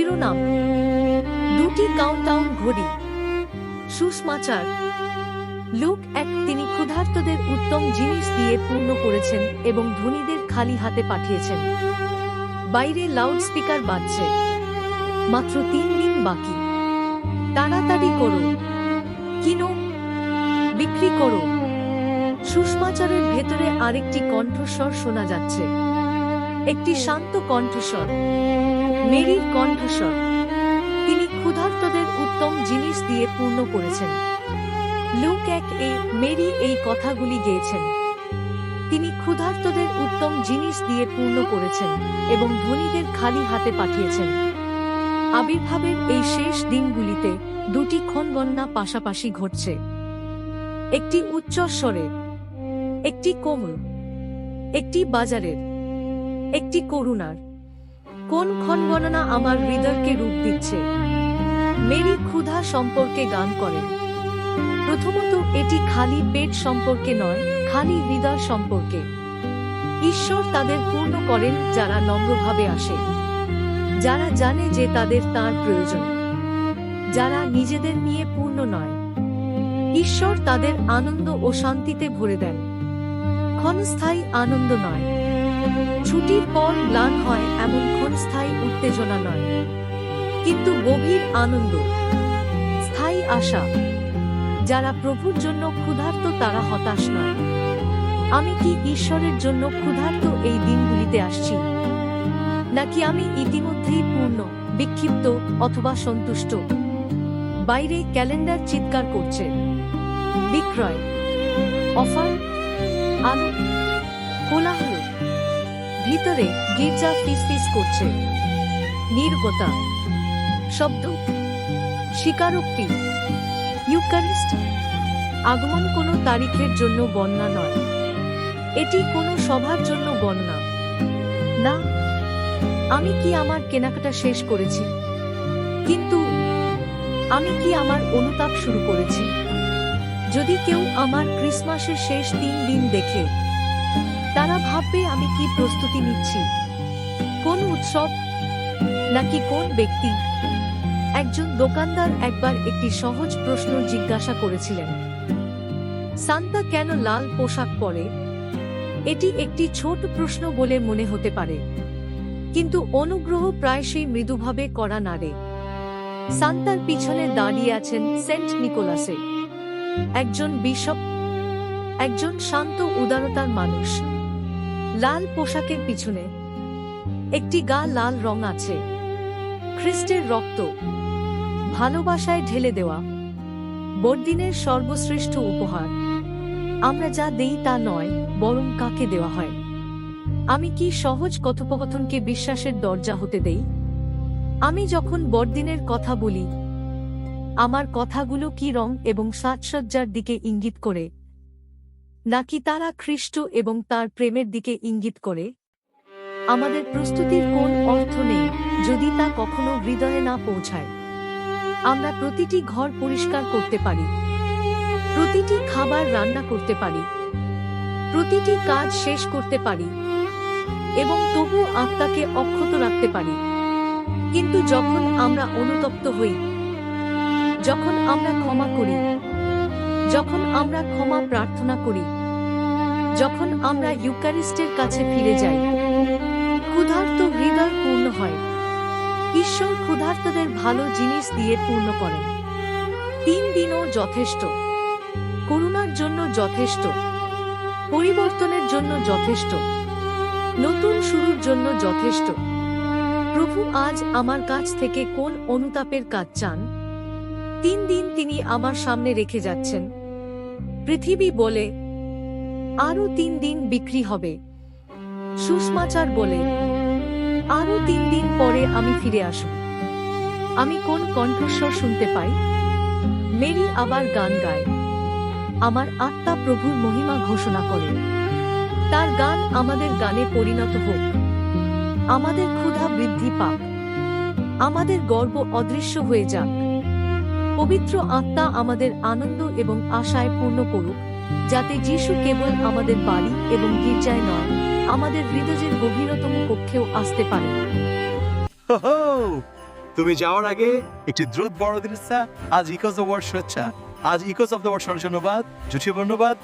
শিরোনাম: দুটি কাউন্টডাউন ঘড়ি। সুসমাচার: লুক 1। তিনি ক্ষুধার্তদের উত্তম জিনিস দিয়ে পূর্ণ করেছেন এবং ধনীদের খালি হাতে পাঠিয়েছেন। বাইরে লাউডস্পিকার বাজছে। মাত্র 3 দিন বাকি। তাড়াতাড়ি করো, কিনো, বিক্রি করো। সুসমাচারের ভেতরে আরেকটি কণ্ঠস্বর শোনা যাচ্ছে, একটি শান্ত কণ্ঠস্বর, মেরির কণ্ঠস্বর। তিনি ক্ষুধার্তদের উত্তম জিনিস দিয়ে পূর্ণ করেছেন। লুক 1-এ মেরি এই কথাগুলি গেয়েছেন। তিনি ক্ষুধার্তদের উত্তম জিনিস দিয়ে পূর্ণ করেছেন এবং ধনীদের খালি হাতে পাঠিয়েছেন। আবির্ভাবের এই শেষ দিনগুলিতে দুটি ক্ষণগণনা পাশাপাশি ঘটছে, একটি উচ্চস্বরের, একটি কোমল, একটি বাজারের, একটি করুণার। কোন ক্ষণগণনা আমার হৃদয়কে রূপ দিচ্ছে? মেরি ক্ষুধা সম্পর্কে গান করেন। প্রথমত, এটি খালি পেট সম্পর্কে নয়, খালি হৃদয় সম্পর্কে। ঈশ্বর তাদের পূর্ণ করেন যারা নম্রভাবে আসে, যারা জানে যে তাদের তাঁর প্রয়োজন, যারা নিজেদের নিয়ে পূর্ণ নয়। ঈশ্বর তাদের আনন্দ ও শান্তিতে ভরে দেন। ক্ষণস্থায়ী আনন্দ নয়, ছুটির পর ম্লান হয় এমন ক্ষণস্থায়ী উত্তেজনা নয়, কিন্তু গভীর আনন্দ, স্থায়ী আশা। যারা প্রভুর জন্য ক্ষুধার্ত তারা হতাশ নয়। আমি কি ঈশ্বরের জন্য ক্ষুধার্ত এই দিনগুলিতে আসছি? নাকি আমি ইতিমধ্যেই পূর্ণ, বিক্ষিপ্ত অথবা সন্তুষ্ট? বাইরে ক্যালেন্ডার চিৎকার করছে, বিক্রয়, অফার, আলো, কোলাহল। ভিতরে গির্জা ফিসফিস করছে, নীরবতা, শব্দ, স্বীকারোক্তি। ইউক্যারিস্ট আগমন কোনো তারিখের জন্য গণনা নয়, এটি কোনো সভার জন্য গণনা না। আমি কি আমার কেনাকাটা শেষ করেছি? কিন্তু আমি কি আমার অনুতাপ শুরু করেছি? যদি কেউ আমার ক্রিসমাসের শেষ 3 দিন দেখে, তারা ভাববে আমি কি প্রস্তুতি নিচ্ছি, কোন উৎসব নাকি কোন ব্যক্তি? একজন দোকানদার একবার একটি সহজ প্রশ্ন জিজ্ঞাসা করেছিলেন, সান্তা কেন লাল পোশাক পরে? এটি একটি ছোট প্রশ্ন বলে মনে হতে পারে, কিন্তু অনুগ্রহ প্রায়শই মৃদুভাবে করা নাড়ে। সান্তার পিছনে দাঁড়িয়ে আছেন সেন্ট নিকোলাসে, একজন বিশপ, একজন শান্ত উদারতার মানুষ। লাল পোশাকের পিছনে একটি গা লাল রং আছে, খ্রিস্টের রক্ত, ভালোবাসায় ঢেলে দেওয়া, বড়দিনের সর্বশ্রেষ্ঠ উপহার। আমরা যা দেই তা নয়, বরং কাকে দেওয়া হয়। আমি কি সহজ কথোপকথনকে বিশ্বাসের দরজা হতে দেই? আমি যখন বড়দিনের কথা বলি, আমার কথাগুলো কি রং এবং সাজসজ্জার দিকে ইঙ্গিত করে, নাকি তারা খ্রিস্ট এবং তার প্রেমের দিকে ইঙ্গিত করে? আমাদের প্রস্তুতির কোন অর্থ নেই যদি তা কখনো হৃদয়ে না পৌঁছায়। আমরা প্রতিটি ঘর পরিষ্কার করতে পারি, প্রতিটি খাবার রান্না করতে পারি, প্রতিটি কাজ শেষ করতে পারি এবং তবু আত্মাকে অক্ষত রাখতে পারি। কিন্তু যখন আমরা অনুতপ্ত হই, যখন আমরা ক্ষমা করি, যখন আমরা ক্ষমা প্রার্থনা করি, যখন আমরা ইউক্যারিস্টের কাছে ফিরে যাই, ক্ষুধার্ত হৃদয় পূর্ণ হয়। ঈশ্বর ক্ষুধার্তদের ভালো জিনিস দিয়ে পূর্ণ করেন। 3 দিনও যথেষ্ট, করুণার জন্য যথেষ্ট, পরিবর্তনের জন্য যথেষ্ট, নতুন শুরুর জন্য যথেষ্ট। প্রভু আজ আমার কাছ থেকে কোন অনুতাপের কাজ চান? 3 দিন তিনি আমার সামনে রেখে যাচ্ছেন। পৃথিবী বলে, আরো 3 দিন বিক্রি হবে। সুসমাচার বলে, আরো 3 দিন পরে আমি ফিরে আসব। আমি কোন কণ্ঠস্বর শুনতে পাই? মেরি আবার গান গায়। আমার আত্মা প্রভুর মহিমা ঘোষণা করে। তার গান আমাদের গানে পরিণত হোক। আমাদের ক্ষুধা বৃদ্ধি পাক। আমাদের গর্ব অদৃশ্য হয়ে যাক। পবিত্র আত্মা আমাদের আনন্দ এবং আশায় পূর্ণ করুক, যাতে যিশু কেবল আমাদের বাড়ি এবং গির্জায় নয়, আমাদের হৃদয়ের গভীরতম কক্ষেও আসতে পারে। তুমি যাওয়ার আগে একটি দ্রুত বড়দিন ইচ্ছা আজ ইকোস অফ ওয়ার্ড শুভেচ্ছা আজ ইকোস অফ দ্য ওয়ার্ড ধন্যবাদ জুটি ধন্যবাদ